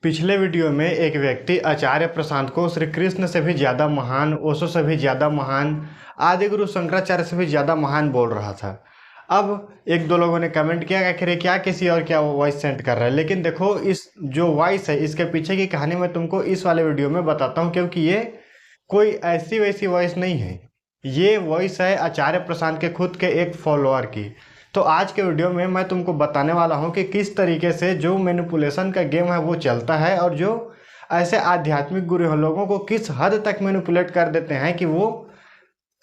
पिछले वीडियो में एक व्यक्ति आचार्य प्रशांत को श्री कृष्ण से भी ज़्यादा महान, ओशो से भी ज़्यादा महान, आदि गुरु शंकराचार्य से भी ज़्यादा महान बोल रहा था। अब एक दो लोगों ने कमेंट किया कि आखिर क्या किसी और क्या वॉइस सेंड कर रहा है, लेकिन देखो इस जो वॉइस है इसके पीछे की कहानी मैं तुमको इस वाले वीडियो में बताता हूँ, क्योंकि ये कोई ऐसी वैसी वॉइस नहीं है। ये वॉइस है आचार्य प्रशांत के खुद के एक फॉलोअर की। तो आज के वीडियो में मैं तुमको बताने वाला हूँ कि किस तरीके से जो मैनिपुलेशन का गेम है वो चलता है, और जो ऐसे आध्यात्मिक गुरु लोगों को किस हद तक मैनिपुलेट कर देते हैं कि वो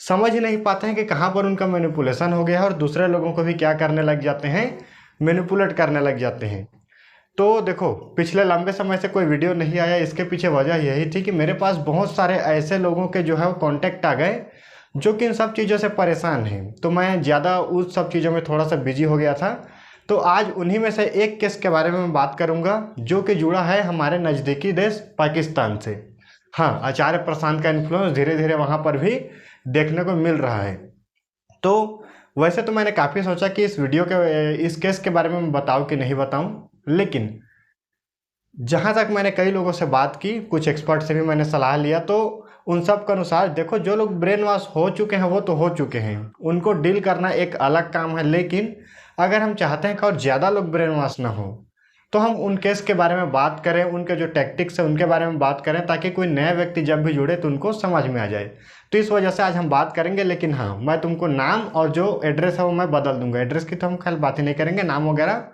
समझ ही नहीं पाते हैं कि कहाँ पर उनका मैनिपुलेशन हो गया है, और दूसरे लोगों को भी क्या करने लग जाते हैं, मैनिपुलेट करने लग जाते हैं। तो देखो, पिछले लंबे समय से कोई वीडियो नहीं आया, इसके पीछे वजह यही थी कि मेरे पास बहुत सारे ऐसे लोगों के जो है वो कॉन्टैक्ट आ गए जो कि इन सब चीज़ों से परेशान हैं। तो मैं ज़्यादा उस सब चीज़ों में थोड़ा सा बिजी हो गया था। तो आज उन्हीं में से एक केस के बारे में मैं बात करूंगा जो कि जुड़ा है हमारे नज़दीकी देश पाकिस्तान से। हाँ, आचार्य प्रशांत का इन्फ्लुएंस धीरे धीरे वहाँ पर भी देखने को मिल रहा है। तो वैसे तो मैंने काफ़ी सोचा कि इस वीडियो के इस केस के बारे में मैं बताऊँ कि नहीं बताऊँ, लेकिन जहाँ तक मैंने कई लोगों से बात की, कुछ एक्सपर्ट से भी मैंने सलाह लिया, तो उन सब के अनुसार देखो, जो लोग ब्रेन वॉश हो चुके हैं वो तो हो चुके हैं, उनको डील करना एक अलग काम है। लेकिन अगर हम चाहते हैं कि और ज़्यादा लोग ब्रेन वॉश ना हो, तो हम उन केस के बारे में बात करें, उनके जो टैक्टिक्स है उनके बारे में बात करें, ताकि कोई नया व्यक्ति जब भी जुड़े तो उनको समझ में आ जाए। तो इस वजह से आज हम बात करेंगे। लेकिन हाँ, मैं तुमको नाम और जो एड्रेस है वो मैं बदल दूंगा। एड्रेस की तो हम कल बात ही नहीं करेंगे, नाम वगैरह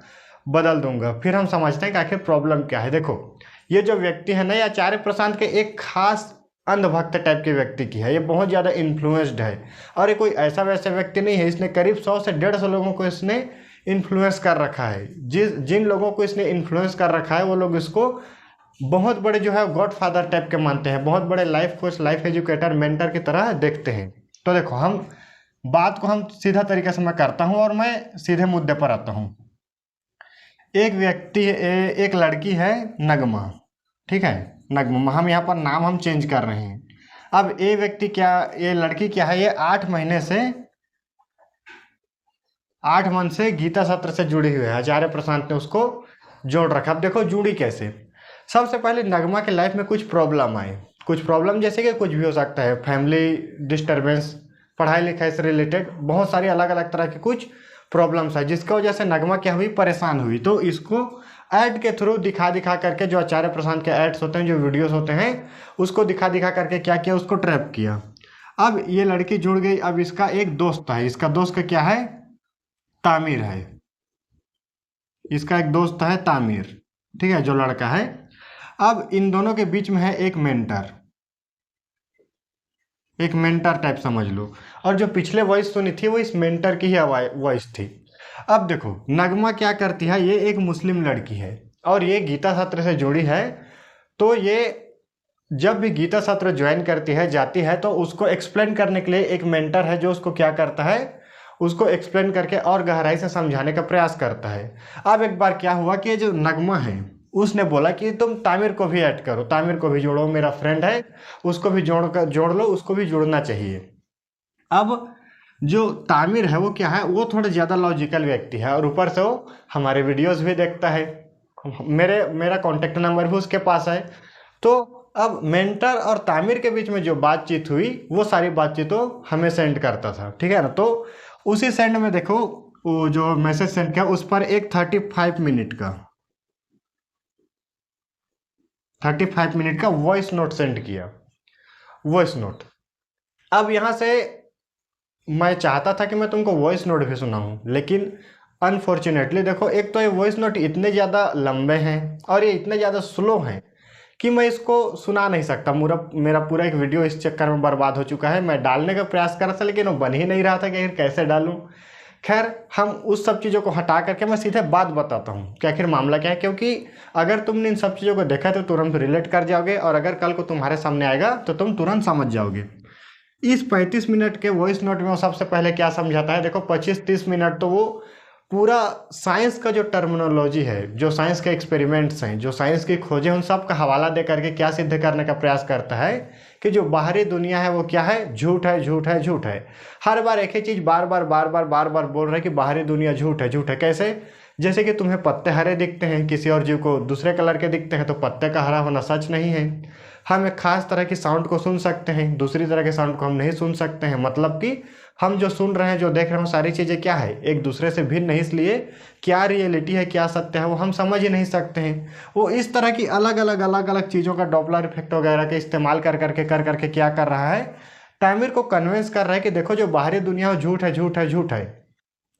बदल दूंगा, फिर हम समझते हैं कि आखिर प्रॉब्लम क्या है। देखो, ये जो व्यक्ति है ना, ये आचार्य प्रशांत के एक खास अंधभक्त टाइप के व्यक्ति की है। ये बहुत ज़्यादा इन्फ्लुएंस्ड है, और ये कोई ऐसा वैसा व्यक्ति नहीं है। इसने करीब 100 से 150 लोगों को इसने इन्फ्लुएंस कर रखा है। जिन लोगों को इसने इन्फ्लुएंस कर रखा है वो लोग इसको बहुत बड़े जो है गॉड फादर टाइप के मानते हैं, बहुत बड़े life coach, life educator, mentor की तरह देखते हैं। तो देखो, हम बात को हम सीधा तरीके से मैं करता हूँ और मैं सीधे मुद्दे पर आता हूँ। एक व्यक्ति, एक लड़की है नगमा, ठीक है, नगमा। हम यहाँ पर नाम हम चेंज कर रहे हैं। अब ये व्यक्ति क्या, ये लड़की क्या है, ये 8 मंथ से गीता सत्र से जुड़ी हुई है। आचार्य प्रशांत ने उसको जोड़ रखा। अब देखो जुड़ी कैसे। सबसे पहले नगमा के लाइफ में कुछ प्रॉब्लम आए, कुछ प्रॉब्लम जैसे कि कुछ भी हो सकता है, फैमिली डिस्टर्बेंस, पढ़ाई लिखाई से रिलेटेड बहुत सारी अलग अलग तरह की कुछ प्रॉब्लम्स है, जिसकी वजह से नगमा क्या हुई, परेशान हुई। तो इसको ऐड के थ्रू दिखा दिखा करके, जो आचार्य प्रशांत के एड्स होते हैं, जो वीडियोस होते हैं, उसको दिखा दिखा करके क्या किया, उसको ट्रैप किया। अब ये लड़की जुड़ गई। अब इसका एक दोस्त है, इसका दोस्त का क्या है, तामिर है। इसका एक दोस्त है तामिर, ठीक है, जो लड़का है। अब इन दोनों के बीच में है एक मेंटर, एक मेंटर टाइप समझ लो। और जो पिछले वॉइस सुनी थी वो इस मेंटर की ही वॉइस थी। अब देखो, नगमा क्या करती है, ये एक मुस्लिम लड़की है और ये गीता सत्र से जुड़ी है। तो ये जब भी गीता सत्र ज्वाइन करती है, जाती है, तो उसको एक्सप्लेन करने के लिए एक मेंटर है जो उसको क्या करता है, उसको एक्सप्लेन करके और गहराई से समझाने का प्रयास करता है। अब एक बार क्या हुआ कि ये जो नगमा है उसने बोला कि तुम तामिर को भी ऐड करो, तामिर को भी जोड़ो, मेरा फ्रेंड है, उसको भी जोड़ लो, उसको भी जुड़ना चाहिए। अब जो तामिर है वो क्या है, वो थोड़ा ज़्यादा लॉजिकल व्यक्ति है, और ऊपर से वो हमारे वीडियोस भी देखता है, मेरा कॉन्टेक्ट नंबर भी उसके पास है। तो अब मेंटर और तामिर के बीच में जो बातचीत हुई वो सारी बातचीत तो हमें सेंड करता था, ठीक है ना। तो उसी सेंड में देखो, वो जो मैसेज सेंड किया उस पर एक 35 मिनट का वॉइस नोट सेंड किया, वॉइस नोट। अब यहाँ से मैं चाहता था कि मैं तुमको वॉइस नोट भी सुनाऊं, लेकिन अनफॉर्चुनेटली देखो, एक तो ये वॉइस नोट इतने ज़्यादा लंबे हैं और ये इतने ज़्यादा स्लो हैं कि मैं इसको सुना नहीं सकता। मेरा पूरा एक वीडियो इस चक्कर में बर्बाद हो चुका है। मैं डालने का प्रयास कर रहा था, लेकिन वो बन ही नहीं रहा था कि आखिर कैसे डालूं। खैर, हम उस सब चीज़ों को हटा करके मैं सीधे बात बताता हूँ कि आखिर मामला क्या है, क्योंकि अगर तुमने इन सब चीज़ों को देखा तो तुरंत रिलेट कर जाओगे, और अगर कल को तुम्हारे सामने आएगा तो तुम तुरंत समझ जाओगे। इस 35 मिनट के वॉइस नोट में वो सबसे पहले क्या समझाता है, देखो 25-30 मिनट तो वो पूरा साइंस का जो टर्मिनोलॉजी है, जो साइंस के एक्सपेरिमेंट्स हैं, जो साइंस की खोजें, उन सब का हवाला दे करके क्या सिद्ध करने का प्रयास करता है कि जो बाहरी दुनिया है वो क्या है, झूठ है, झूठ है, झूठ है। हर बार एक ही चीज़ बार बार बोल रहा है कि बाहरी दुनिया झूठ है, झूठ है। कैसे? जैसे कि तुम्हें पत्ते हरे दिखते हैं, किसी और जीव को दूसरे कलर के दिखते हैं, तो पत्ते का हरा होना सच नहीं है। हम एक खास तरह की साउंड को सुन सकते हैं, दूसरी तरह के साउंड को हम नहीं सुन सकते हैं। मतलब कि हम जो सुन रहे हैं, जो देख रहे हैं, सारी चीज़ें क्या है, एक दूसरे से भिन्न है। इसलिए क्या रियलिटी है, क्या सत्य है, वो हम समझ ही नहीं सकते हैं। वो इस तरह की अलग अलग चीज़ों का डॉपलर इफेक्ट वगैरह के इस्तेमाल कर करके क्या कर रहा है, तामिर को कन्विंस कर रहा है कि देखो जो बाहरी दुनिया है झूठ है, झूठ है, झूठ है।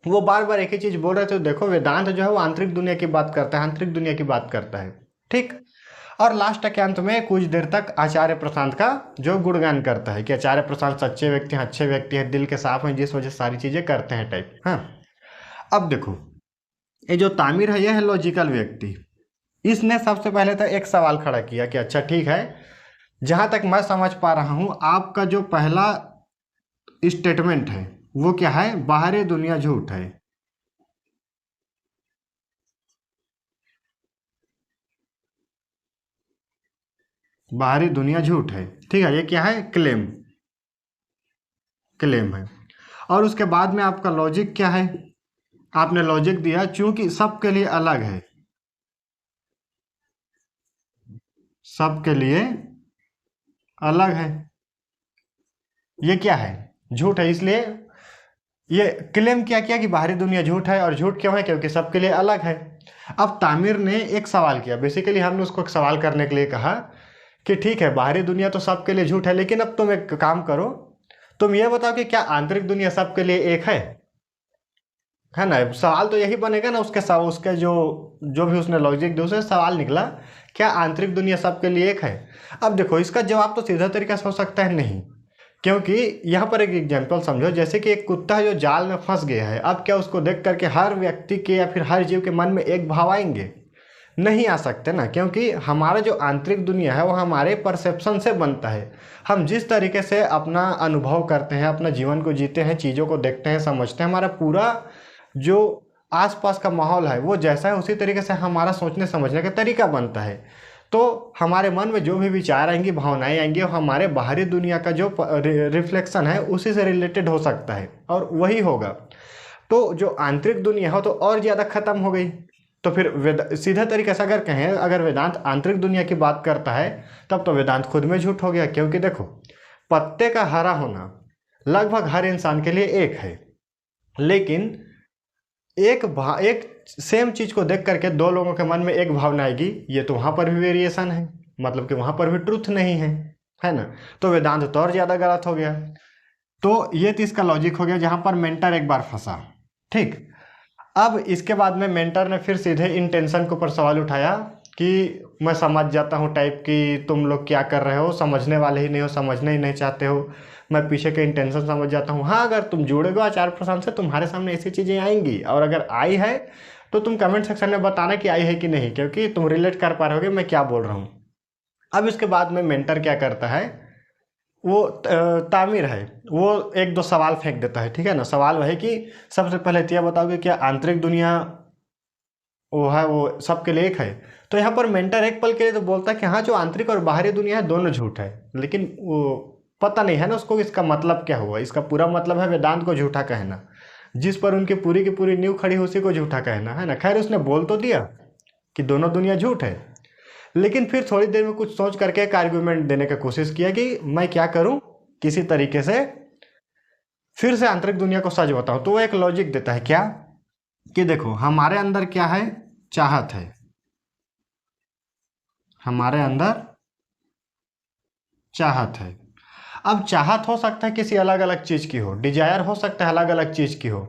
वो बार बार एक ही चीज बोल रहे थे। देखो वेदांत जो है वो आंतरिक दुनिया की बात करता है, आंतरिक दुनिया की बात करता है। ठीक। और लास्ट के अंत में कुछ देर तक आचार्य प्रशांत का जो गुणगान करता है कि आचार्य प्रशांत सच्चे व्यक्ति हैं, अच्छे व्यक्ति हैं, दिल के साफ हैं, जिस वजह से सारी चीजें करते हैं टाइप। हाँ, अब देखो ये जो तामिर है, यह है लॉजिकल व्यक्ति। इसने सबसे पहले तो एक सवाल खड़ा किया कि अच्छा ठीक है, जहां तक मैं समझ पा रहा हूं आपका जो पहला स्टेटमेंट है वो क्या है, बाहरी दुनिया झूठ है। बाहरी दुनिया झूठ है, ठीक है, ये क्या है, क्लेम, क्लेम है। और उसके बाद में आपका लॉजिक क्या है, आपने लॉजिक दिया चूंकि सबके लिए अलग है, सबके लिए अलग है, ये क्या है, झूठ है। इसलिए ये क्लेम क्या किया कि बाहरी दुनिया झूठ है, और झूठ क्यों है, क्योंकि सबके लिए अलग है। अब तामिर ने एक सवाल किया, बेसिकली हमने उसको एक सवाल करने के लिए कहा कि ठीक है बाहरी दुनिया तो सबके लिए झूठ है, लेकिन अब तुम एक काम करो, तुम ये बताओ कि क्या आंतरिक दुनिया सबके लिए एक है ना। सवाल तो यही बनेगा ना, उसके जो भी उसने लॉजिक दिया, उससे सवाल निकला क्या आंतरिक दुनिया सबके लिए एक है। अब देखो इसका जवाब तो सीधा तरीका से हो सकता है नहीं, क्योंकि यहाँ पर एक एग्जाम्पल समझो, जैसे कि एक कुत्ता है जो जाल में फंस गया है। अब क्या उसको देख करके हर व्यक्ति के या फिर हर जीव के मन में एक भाव आएंगे, नहीं आ सकते ना, क्योंकि हमारा जो आंतरिक दुनिया है वो हमारे परसेप्शन से बनता है। हम जिस तरीके से अपना अनुभव करते हैं, अपना जीवन को जीते हैं, चीज़ों को देखते हैं, समझते हैं, हमारा पूरा जो आसपास का माहौल है वो जैसा है, उसी तरीके से हमारा सोचने समझने का तरीका बनता है। तो हमारे मन में जो भी विचार आएंगी, भावनाएं आएंगी, वो हमारे बाहरी दुनिया का जो रिफ्लेक्शन है उसी से रिलेटेड हो सकता है, और वही होगा। तो जो आंतरिक दुनिया हो तो और ज़्यादा खत्म हो गई। तो फिर सीधा तरीके से अगर कहें, अगर वेदांत आंतरिक दुनिया की बात करता है तब तो वेदांत खुद में झूठ हो गया। क्योंकि देखो पत्ते का हरा होना लगभग हर इंसान के लिए एक है, लेकिन एक सेम चीज को देख करके दो लोगों के मन में एक भावना आएगी, ये तो वहां पर भी वेरिएशन है, मतलब कि वहां पर भी ट्रुथ नहीं है ना। तो वेदांत तो और ज्यादा गलत हो गया। तो ये तो इसका लॉजिक हो गया जहां पर मेंटर एक बार फंसा। ठीक। अब इसके बाद में मेंटर ने फिर सीधे इंटेंशन के ऊपर सवाल उठाया कि मैं समझ जाता हूँ टाइप की तुम लोग क्या कर रहे हो, समझने वाले ही नहीं हो, समझना ही नहीं चाहते हो, मैं पीछे के इंटेंशन समझ जाता हूँ। हाँ, अगर तुम जुड़ोगे आचार्य प्रशांत से तुम्हारे सामने ऐसी चीज़ें आएंगी, और अगर आई है तो तुम कमेंट सेक्शन में बताना कि आई है कि नहीं, क्योंकि तुम रिलेट कर पा रहे होगे मैं क्या बोल रहा हूँ। अब इसके बाद में मेंटर क्या करता है, वो तामिर है, वो एक दो सवाल फेंक देता है। ठीक है ना। सवाल वह है कि सबसे पहले तो यह बताओगे क्या आंतरिक दुनिया वो है वो सबके लिए एक है। तो यहाँ पर मेंटर एक पल के लिए तो बोलता है कि हाँ जो आंतरिक और बाहरी दुनिया है दोनों झूठ है, लेकिन वो पता नहीं है ना उसको इसका मतलब क्या हुआ। इसका पूरा मतलब है वेदांत को झूठा कहना, जिस पर उनकी पूरी की पूरी नींव खड़ी उसी को झूठा कहना, है ना। खैर उसने बोल तो दिया कि दोनों दुनिया झूठ है, लेकिन फिर थोड़ी देर में कुछ सोच करके एक आर्ग्यूमेंट देने की कोशिश किया कि मैं क्या करूं, किसी तरीके से फिर से आंतरिक दुनिया को सच बताऊं। तो वो एक लॉजिक देता है क्या कि देखो हमारे अंदर क्या है, चाहत है, हमारे अंदर चाहत है। अब चाहत हो सकता है किसी अलग अलग चीज की हो, डिजायर हो सकता है अलग अलग चीज की हो,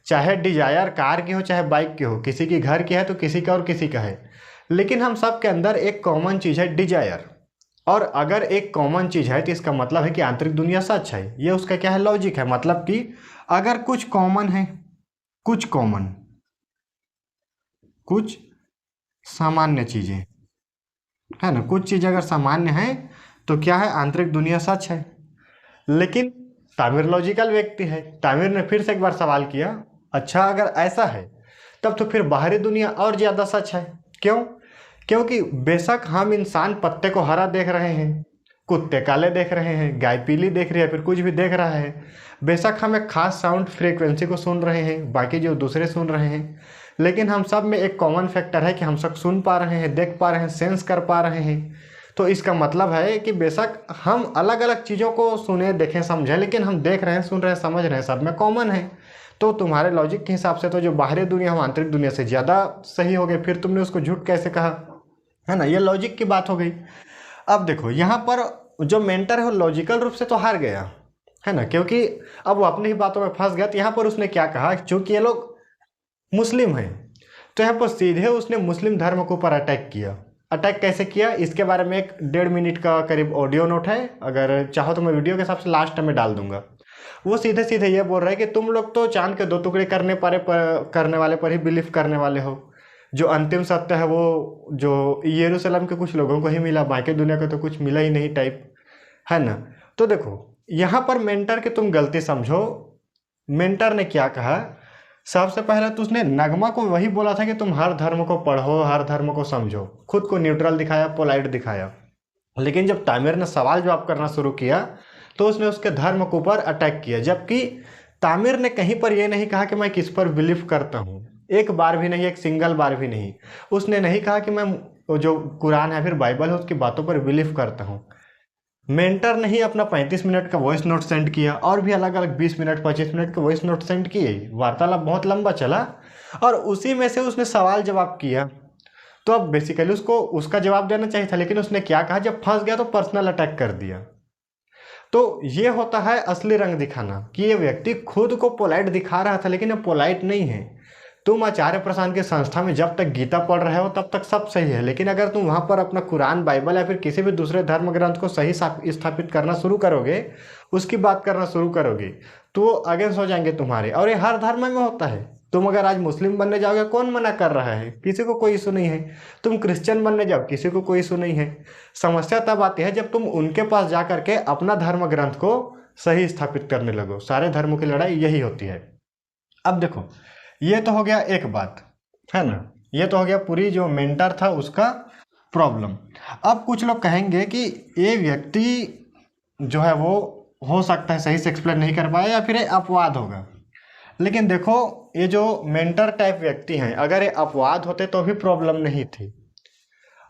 चाहे डिजायर कार की हो चाहे बाइक की हो, किसी की घर की है तो किसी का और किसी का है, लेकिन हम सब के अंदर एक कॉमन चीज है डिजायर। और अगर एक कॉमन चीज है तो इसका मतलब है कि आंतरिक दुनिया सच है। ये उसका क्या है, लॉजिक है। मतलब कि अगर कुछ कॉमन है, कुछ कॉमन, कुछ सामान्य चीजें, है ना, कुछ चीजें अगर सामान्य है तो क्या है, आंतरिक दुनिया सच है। लेकिन तामिर लॉजिकल व्यक्ति है, तामिर ने फिर से एक बार सवाल किया, अच्छा अगर ऐसा है तब तो फिर बाहरी दुनिया और ज्यादा सच है। क्यों? क्योंकि बेशक हम इंसान पत्ते को हरा देख रहे हैं, कुत्ते काले देख रहे हैं, गाय पीली देख रही है, फिर कुछ भी देख रहा है, बेशक हम एक खास साउंड फ्रीक्वेंसी को सुन रहे हैं, बाकी जो दूसरे सुन रहे हैं, लेकिन हम सब में एक कॉमन फैक्टर है कि हम सब सुन पा रहे हैं, देख पा रहे हैं, सेंस कर पा रहे हैं। तो इसका मतलब है कि बेशक हम अलग अलग चीज़ों को सुने, देखें, समझें, लेकिन हम देख रहे हैं, सुन रहे हैं, समझ रहे हैं, सब में कॉमन है। तो तुम्हारे लॉजिक के हिसाब से तो जो बाहरी दुनिया हम आंतरिक दुनिया से ज़्यादा सही हो गई, फिर तुमने उसको झूठ कैसे कहा, है ना। ये लॉजिक की बात हो गई। अब देखो यहाँ पर जो मेंटर है वो लॉजिकल रूप से तो हार गया, है ना, क्योंकि अब वो अपनी ही बातों में फंस गया। तो यहाँ पर उसने क्या कहा, चूंकि ये लोग मुस्लिम हैं तो यहाँ पर सीधे उसने मुस्लिम धर्म के ऊपर अटैक किया। अटैक कैसे किया, इसके बारे में एक 1.5 मिनट का करीब ऑडियो नोट है, अगर चाहो तो मैं वीडियो के हिसाब से लास्ट में डाल दूंगा। वो सीधे सीधे ये बोल रहा है कि तुम लोग तो चांद के 2 टुकड़े करने वाले पर ही बिलीव करने वाले हो। जो अंतिम सत्य है वो जो यरूशलेम के कुछ लोगों को ही मिला, बाकी दुनिया को तो कुछ मिला ही नहीं टाइप, है ना। तो देखो यहाँ पर मेंटर की तुम गलती समझो। मेंटर ने क्या कहा, सबसे पहले तो उसने नगमा को वही बोला था कि तुम हर धर्म को पढ़ो, हर धर्म को समझो, खुद को न्यूट्रल दिखाया, पोलाइट दिखाया। लेकिन जब तामिर ने सवाल जवाब करना शुरू किया तो उसने उसके धर्म के ऊपर अटैक किया, जबकि तामिर ने कहीं पर यह नहीं कहा कि मैं किस पर बिलीव करता हूँ, एक बार भी नहीं, एक सिंगल बार भी नहीं। उसने नहीं कहा कि मैं जो कुरान है फिर बाइबल है उसकी बातों पर बिलीव करता हूँ। मेंटर ने ही अपना 35 मिनट का वॉइस नोट सेंड किया, और भी अलग अलग 20 मिनट 25 मिनट का वॉइस नोट सेंड किए। वार्तालाप बहुत लंबा चला और उसी में से उसने सवाल जवाब किया। तो अब बेसिकली उसको उसका जवाब देना चाहिए था, लेकिन उसने क्या कहा, जब फंस गया तो पर्सनल अटैक कर दिया। तो ये होता है असली रंग दिखाना, कि ये व्यक्ति खुद को पोलाइट दिखा रहा था लेकिन ये पोलाइट नहीं है। तुम आचार्य प्रसाद की संस्था में जब तक गीता पढ़ रहे हो तब तक सब सही है, लेकिन अगर तुम वहाँ पर अपना कुरान, बाइबल या फिर किसी भी दूसरे धर्म ग्रंथ को सही स्थापित करना शुरू करोगे, उसकी बात करना शुरू करोगे, तो वो अगेंस्ट हो जाएंगे तुम्हारे। और ये हर धर्म में होता है। तुम अगर आज मुस्लिम बनने जाओगे, कौन मना कर रहा है, किसी को कोई इशू नहीं है। तुम क्रिश्चियन बनने जाओ, किसी को कोई इशू नहीं है। समस्या तब आती है जब तुम उनके पास जा करके अपना धर्म ग्रंथ को सही स्थापित करने लगो। सारे धर्मों की लड़ाई यही होती है। अब देखो ये तो हो गया एक बात, है ना, ये तो हो गया पूरी जो मेंटर था उसका प्रॉब्लम। अब कुछ लोग कहेंगे कि ये व्यक्ति जो है वो हो सकता है सही से एक्सप्लेन नहीं कर पाया या फिर ये अपवाद होगा। लेकिन देखो ये जो मेंटर टाइप व्यक्ति हैं, अगर ये अपवाद होते तो भी प्रॉब्लम नहीं थी।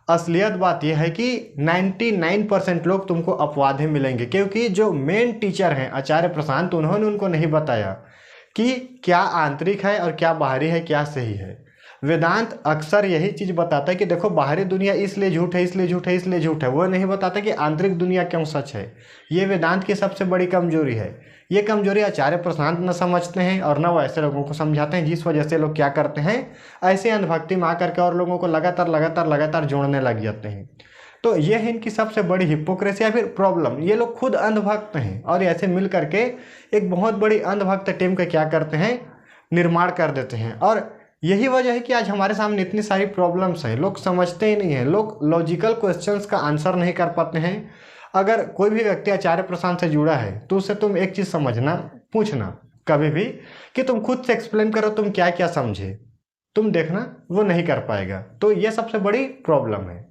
असलियत बात यह है कि 99% लोग तुमको अपवाद ही मिलेंगे, क्योंकि जो मेन टीचर हैं आचार्य प्रशांत, उन्होंने उनको नहीं बताया कि क्या आंतरिक है और क्या बाहरी है, क्या सही है। वेदांत अक्सर यही चीज़ बताता है कि देखो बाहरी दुनिया इसलिए झूठ है, इसलिए झूठ है, इसलिए झूठ है। वो नहीं बताता कि आंतरिक दुनिया क्यों सच है। ये वेदांत की सबसे बड़ी कमजोरी है। ये कमजोरी आचार्य प्रशांत न समझते हैं और न वो ऐसे लोगों को समझाते हैं, जिस वजह से लोग क्या करते हैं, ऐसे अंधभक्ति में आकर के और लोगों को लगातार जोड़ने लग जाते हैं। तो ये है इनकी सबसे बड़ी हिपोक्रेसी या फिर प्रॉब्लम। ये लोग खुद अंधभक्त हैं और ऐसे मिल करके एक बहुत बड़ी अंधभक्त टीम का क्या करते हैं, निर्माण कर देते हैं। और यही वजह है कि आज हमारे सामने इतनी सारी प्रॉब्लम्स हैं। लोग समझते ही नहीं हैं, लोग लॉजिकल क्वेश्चंस का आंसर नहीं कर पाते हैं। अगर कोई भी व्यक्ति आचार्य प्रशांत से जुड़ा है तो उससे तुम एक चीज़ समझना, पूछना कभी भी कि तुम खुद से एक्सप्लेन करो तुम क्या क्या समझे, तुम देखना वो नहीं कर पाएगा। तो ये सबसे बड़ी प्रॉब्लम है।